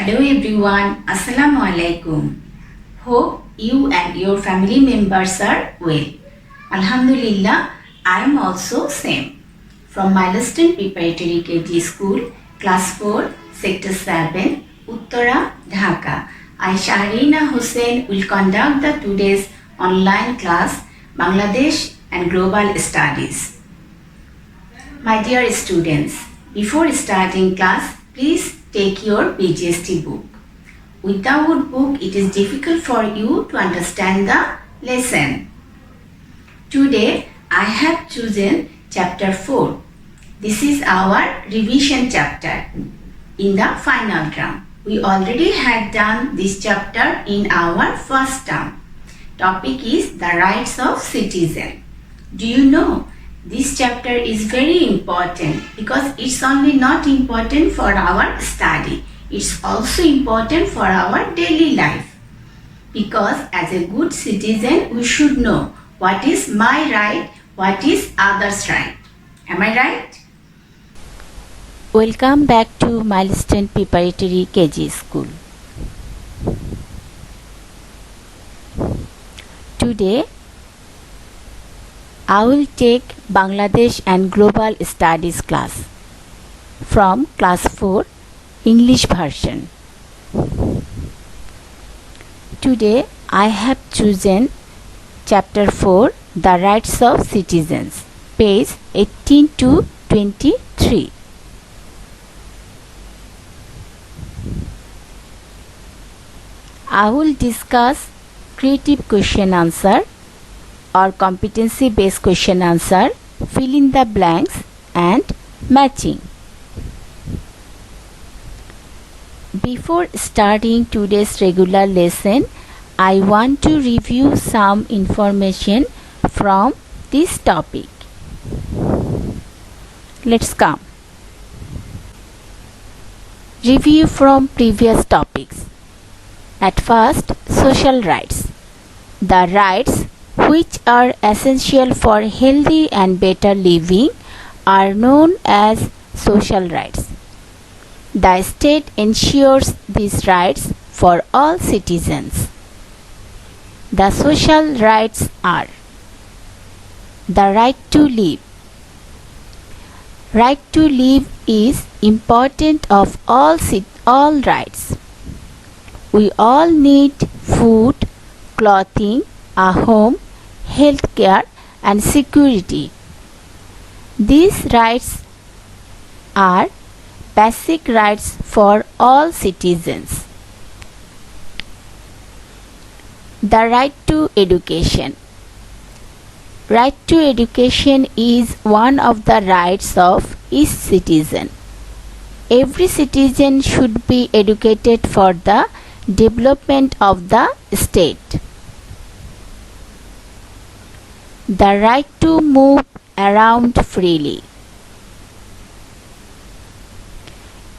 Hello everyone, Assalamu alaikum. Hope you and your family members are well. Alhamdulillah, I am also same. From Milestone Preparatory KG School, Class 4, Sector 7, Uttara, Dhaka. I, Shahrina Hussain, will conduct the today's online class, Bangladesh and Global Studies. My dear students, before starting class, please take your BGST book. Without book, it is difficult for you to understand the lesson. Today, I have chosen chapter 4. This is our revision chapter in the final term. We already had done this chapter in our first term. Topic is the rights of citizen. Do you know? This chapter is very important because it's only not important for our study. It's also important for our daily life. Because as a good citizen, we should know what is my right, what is others' right. Am I right? Welcome back to Milestone Preparatory KG School. Today, I will take Bangladesh and Global Studies class from class 4 English version. Today I have chosen chapter 4 The Rights of Citizens, page 18 to 23. I will discuss creative question answer or competency based question answer, fill in the blanks and matching. Before starting today's regular lesson, I want to review some information from this topic. Let's come. Review from previous topics. At first, social rights. The rights which are essential for healthy and better living are known as social rights. The state ensures these rights for all citizens. The social rights are the right to live. Right to live is important of all rights. We all need food, clothing, a home, healthcare and security. These rights are basic rights for all citizens. The right to education. Right to education is one of the rights of each citizen. Every citizen should be educated for the development of the state. The right to move around freely.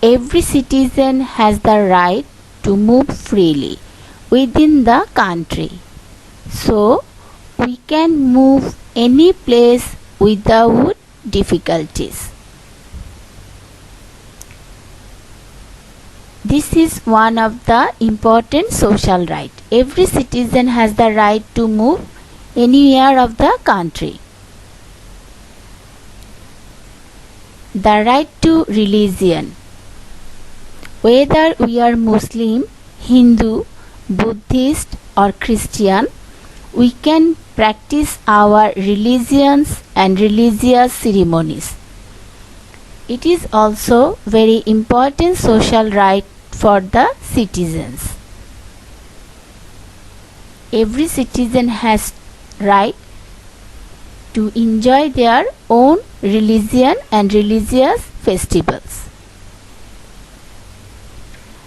Every citizen has the right to move freely within the country. So, we can move any place without difficulties. This is one of the important social rights. Every citizen has the right to move anywhere of the country. The right to religion. Whether we are Muslim, Hindu, Buddhist or Christian, we can practice our religions and religious ceremonies. It is also very important social right for the citizens. Every citizen has right to enjoy their own religion and religious festivals.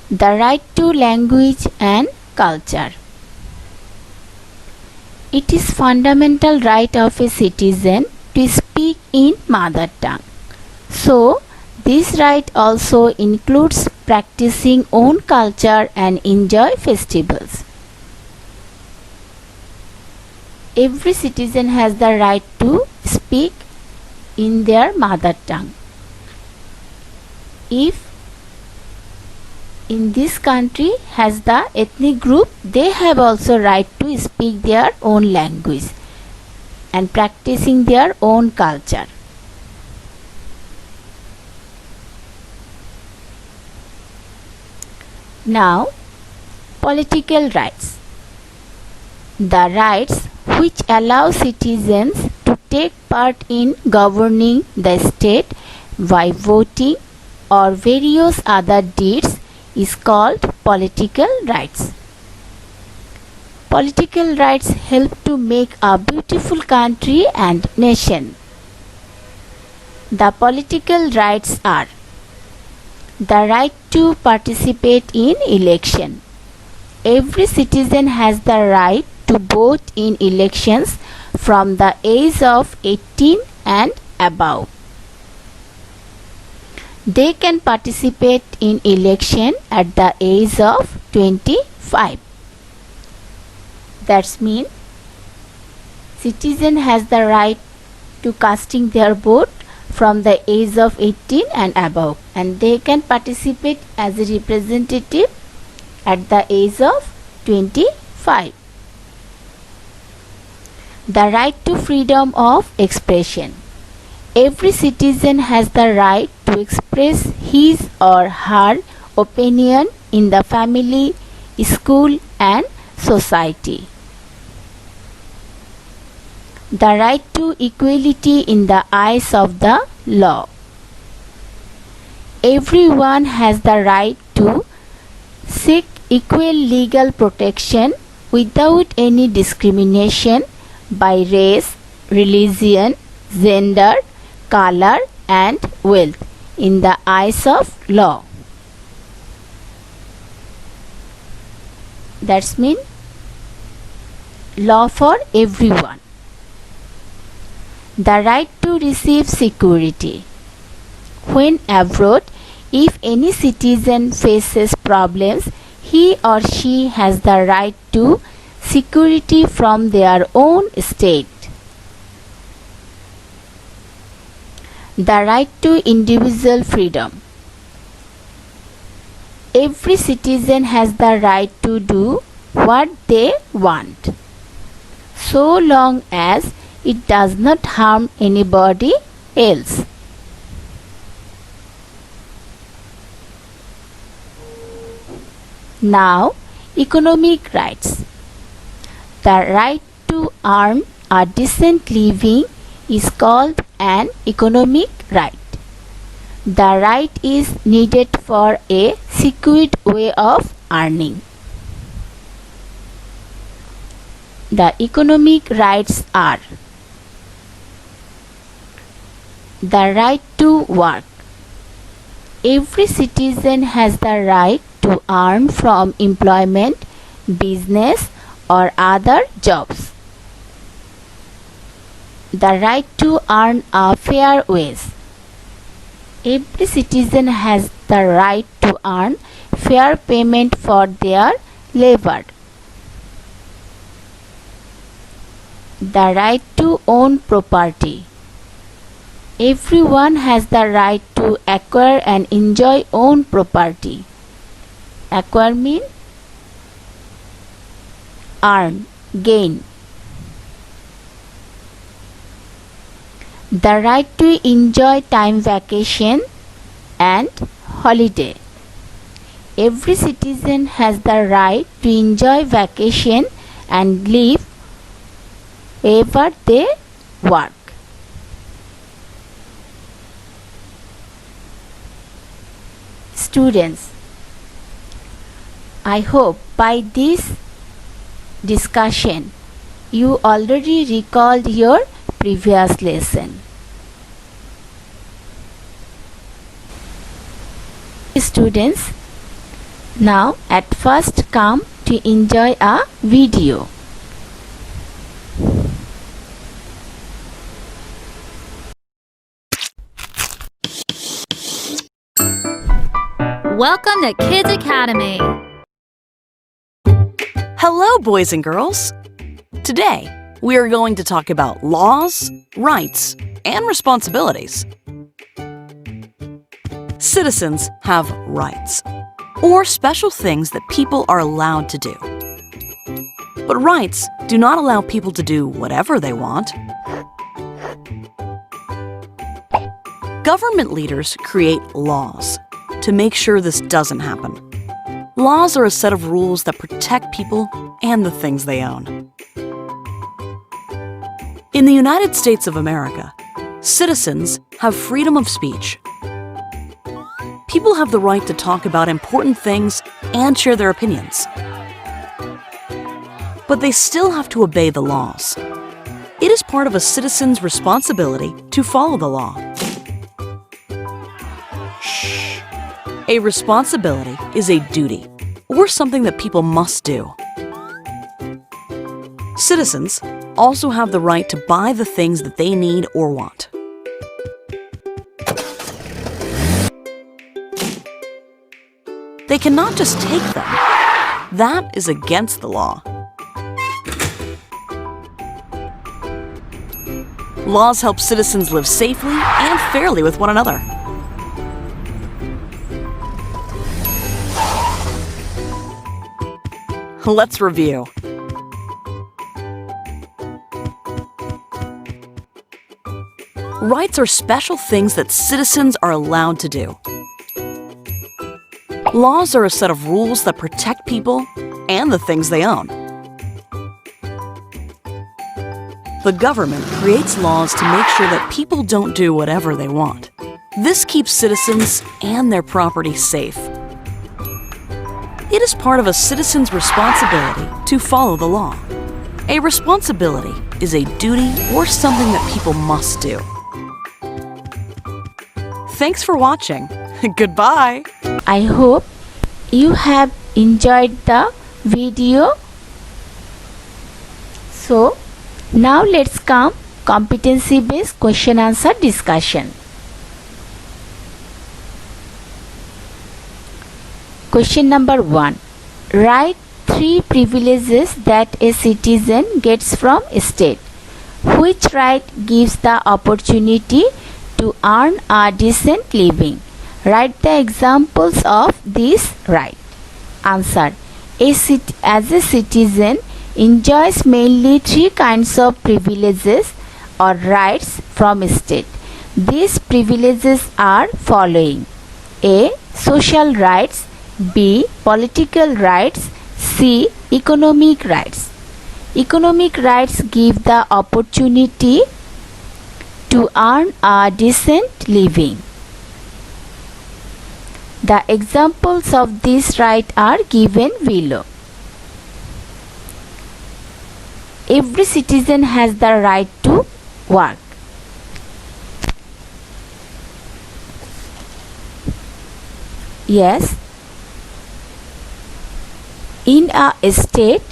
The right to language and culture. It is fundamental right of a citizen to speak in mother tongue. So, this right also includes practicing own culture and enjoy festivals. Every citizen has the right to speak in their mother tongue. If in this country has the ethnic group, they have also right to speak their own language and practicing their own culture. Now, political rights. The rights which allow citizens to take part in governing the state by voting or various other deeds is called political rights. Political rights help to make a beautiful country and nation. The political rights are the right to participate in election. Every citizen has the right to vote in elections from the age of 18 and above. They can participate in election at the age of 25. That means citizen has the right to casting their vote from the age of 18 and above, and they can participate as a representative at the age of 25. The right to freedom of expression. Every citizen has the right to express his or her opinion in the family, school, and society. The right to equality in the eyes of the law. Everyone has the right to seek equal legal protection without any discrimination by race, religion, gender, color, and wealth in the eyes of law. That's mean law for everyone. The right to receive security. When abroad, if any citizen faces problems, he or she has the right to security from their own state. The right to individual freedom. Every citizen has the right to do what they want, so long as it does not harm anybody else. Now, economic rights. The right to earn a decent living is called an economic right. The right is needed for a secure way of earning. The economic rights are the right to work. Every citizen has the right to earn from employment, business, or other jobs. The right to earn a fair wage. Every citizen has the right to earn fair payment for their labor. The right to own property. Everyone has the right to acquire and enjoy own property. Acquire means earn, gain. The right to enjoy time vacation and holiday. Every citizen has the right to enjoy vacation and live wherever they work. Students, I hope by this discussion you already recalled your previous lesson. Students, now at first come to enjoy a video. Welcome to Kids Academy. Hello, boys and girls. Today, we are going to talk about laws, rights, and responsibilities. Citizens have rights. or special things that people are allowed to do. But rights do not allow people to do whatever they want. Government leaders create laws to make sure this doesn't happen. Laws are a set of rules that protect people and the things they own. In the United States of America, citizens have freedom of speech. People have the right to talk about important things and share their opinions. But they still have to obey the laws. It is part of a citizen's responsibility to follow the law. Shh. A responsibility is a duty, or something that people must do. Citizens also have the right to buy the things that they need or want. They cannot just take them. That is against the law. Laws help citizens live safely and fairly with one another. Let's review. Rights are special things that citizens are allowed to do. Laws are a set of rules that protect people and the things they own. The government creates laws to make sure that people don't do whatever they want. This keeps citizens and their property safe. It is part of a citizen's responsibility to follow the law. A responsibility is a duty or something that people must do. Thanks for watching. Goodbye. I hope you have enjoyed the video. So now let's come competency based question answer discussion. Question number 1. Write 3 privileges that a citizen gets from state. Which right gives the opportunity to earn a decent living? Write the examples of this right. Answer. As a citizen enjoys mainly 3 kinds of privileges or rights from state. These privileges are following: A. Social rights, B. Political rights, C. Economic rights. Economic rights give the opportunity to earn a decent living. The examples of this right are given below. Every citizen has the right to work. Yes. In a state,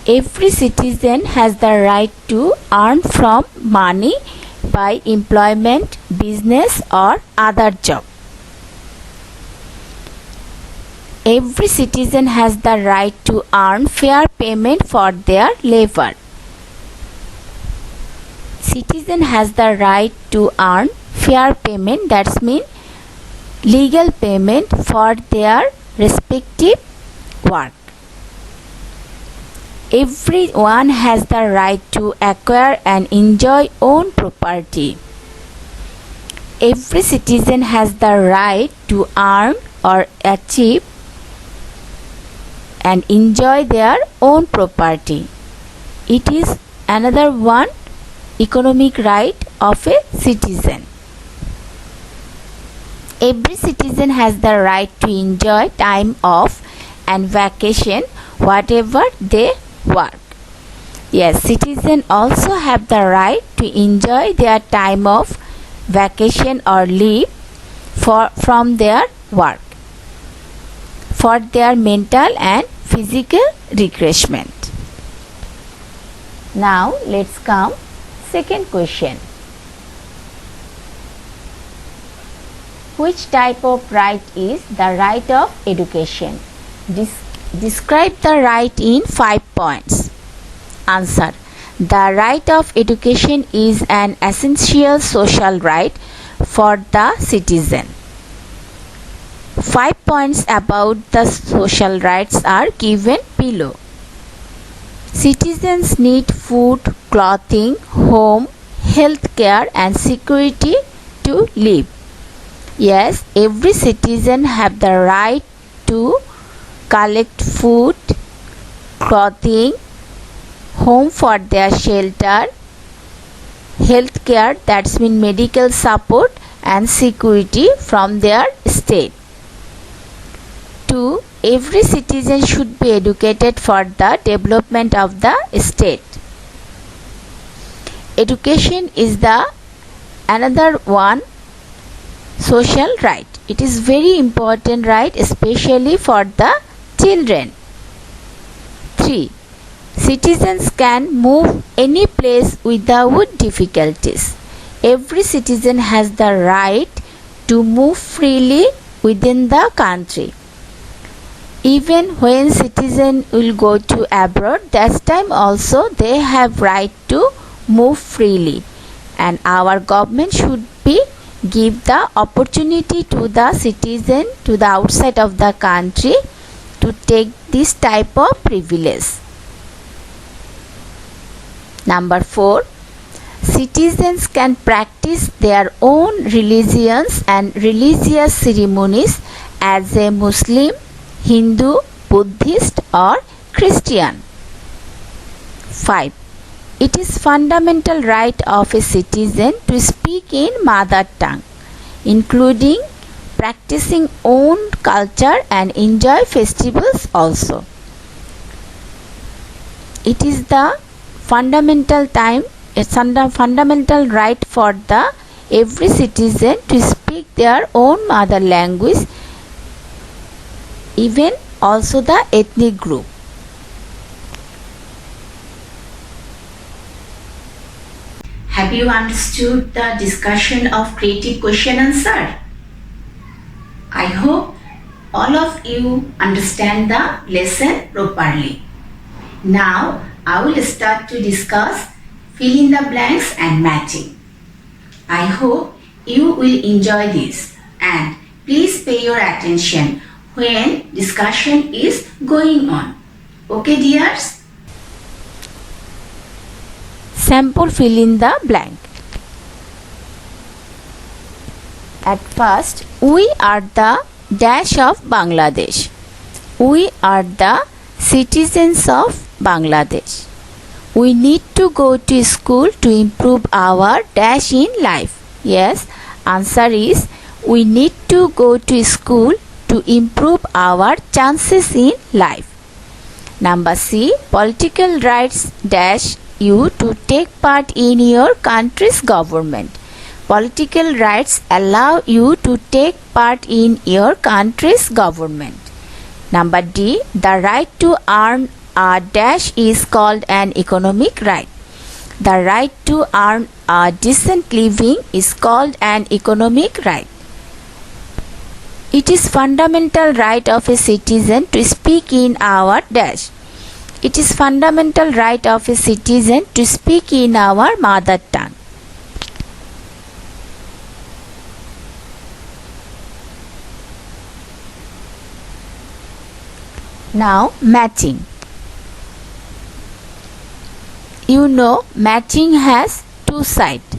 every citizen has the right to earn from money by employment, business or other job. Every citizen has the right to earn fair payment for their labor. Citizen has the right to earn fair payment, that means legal payment for their respective work. Everyone has the right to acquire and enjoy own property. Every citizen has the right to earn or achieve and enjoy their own property. It is another one economic right of a citizen. Every citizen has the right to enjoy time off and vacation whatever they work. Yes, citizens also have the right to enjoy their time off, vacation or leave from their work for their mental and physical refreshment. Now let's come second question. Which type of right is the right of education? Describe the right in 5 points. Answer. The right of education is an essential social right for the citizen. 5 points about the social rights are given below. Citizens need food, clothing, home, health care and security to live. Yes, every citizen have the right to collect food, clothing, home for their shelter, health care, that's mean medical support and security from their state. 2. Every citizen should be educated for the development of the state. Education is the another one social right. It is very important right, especially for the children. 3. Citizens can move any place without difficulties. Every citizen has the right to move freely within the country. Even when citizen will go to abroad, that time also they have right to move freely, and our government should be give the opportunity to the citizen to the outside of the country to take this type of privilege. Number 4. Citizens can practice their own religions and religious ceremonies as a Muslim, Hindu, Buddhist or Christian. 5. It is fundamental right of a citizen to speak in mother tongue, including practicing own culture and enjoy festivals also. It is the fundamental right for the every citizen to speak their own mother language, even also the ethnic group. Have you understood the discussion of creative question answer? I hope all of you understand the lesson properly. Now I will start to discuss fill in the blanks and matching. I hope you will enjoy this, and please pay your attention when discussion is going on. Okay dears? Sample fill in the blank. At first, we are the dash of Bangladesh. We are the citizens of Bangladesh. We need to go to school to improve our dash in life. Yes, answer is we need to go to school to improve our chances in life. Number C. Political rights dash you to take part in your country's government. Political rights allow you to take part in your country's government. Number D. The right to earn a dash is called an economic right. The right to earn a decent living is called an economic right. It is fundamental right of a citizen to speak in our dash. It is fundamental right of a citizen to speak in our mother tongue. Now matching. You know matching has two sides,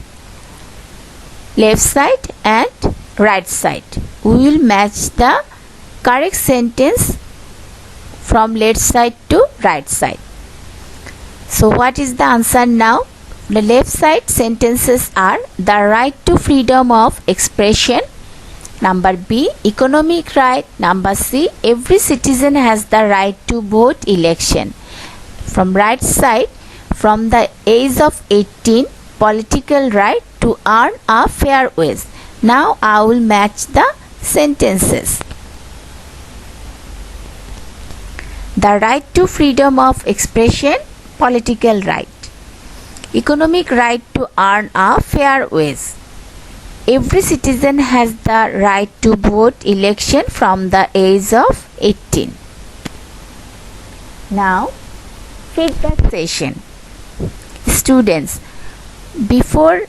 left side and right side. We will match the correct sentence from left side to right side. So what is the answer now? The left side sentences are the right to freedom of expression. Number B, economic right. Number C, every citizen has the right to vote election. From right side, from the age of 18, political right to earn a fair wage. Now I will match the sentences. The right to freedom of expression, political right. Economic right to earn a fair wage. Every citizen has the right to vote election from the age of 18. Now, feedback session. Students, before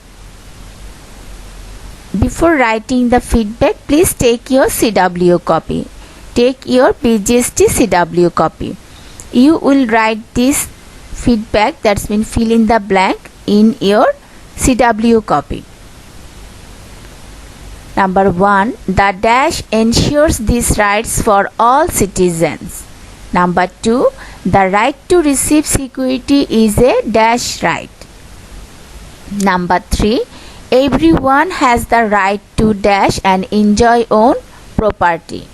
Before writing the feedback, please take your CW copy. Take your PGST CW copy. You will write this feedback, that's mean fill in the blank in your CW copy. Number 1. The dash ensures these rights for all citizens. Number 2. The right to receive security is a dash right. Number 3. Everyone has the right to dash and enjoy own property.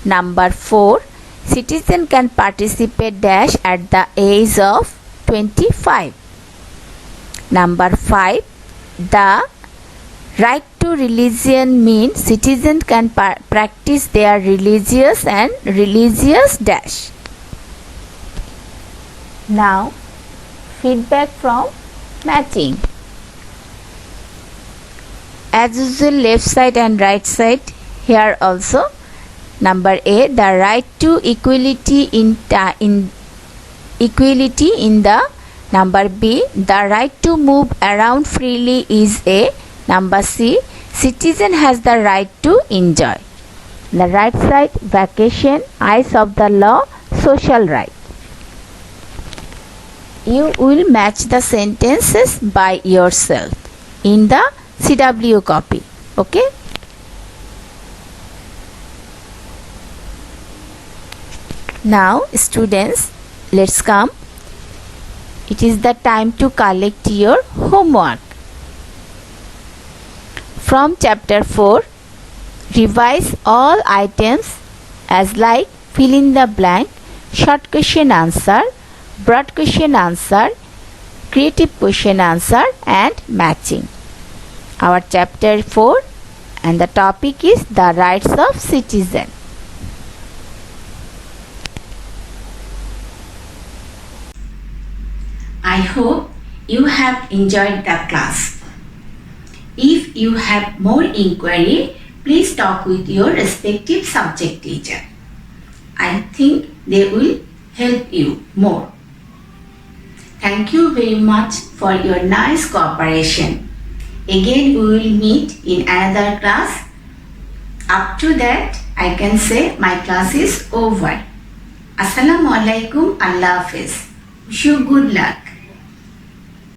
Number 4. Citizen can participate dash at the age of 25. Number 5. The right to religion means citizens can practice their religious and religious dash. Now, feedback from matching. As usual, left side and right side here also. Number A, the right to equality in the. Number B, the right to move around freely is A. Number C, citizen has the right to enjoy. The right side, vacation, eyes of the law, social right. You will match the sentences by yourself in the CW copy. Okay? Now, students, let's come. It is the time to collect your homework. From chapter 4, revise all items as like fill in the blank, short question answer, broad question answer, creative question answer and matching. Our chapter 4 and the topic is the rights of citizen. I hope you have enjoyed the class. If you have more inquiry, please talk with your respective subject teacher. I think they will help you more. Thank you very much for your nice cooperation. Again, we will meet in another class. Up to that, I can say my class is over. Assalamu alaikum, Allah Hafiz. Wish you good luck.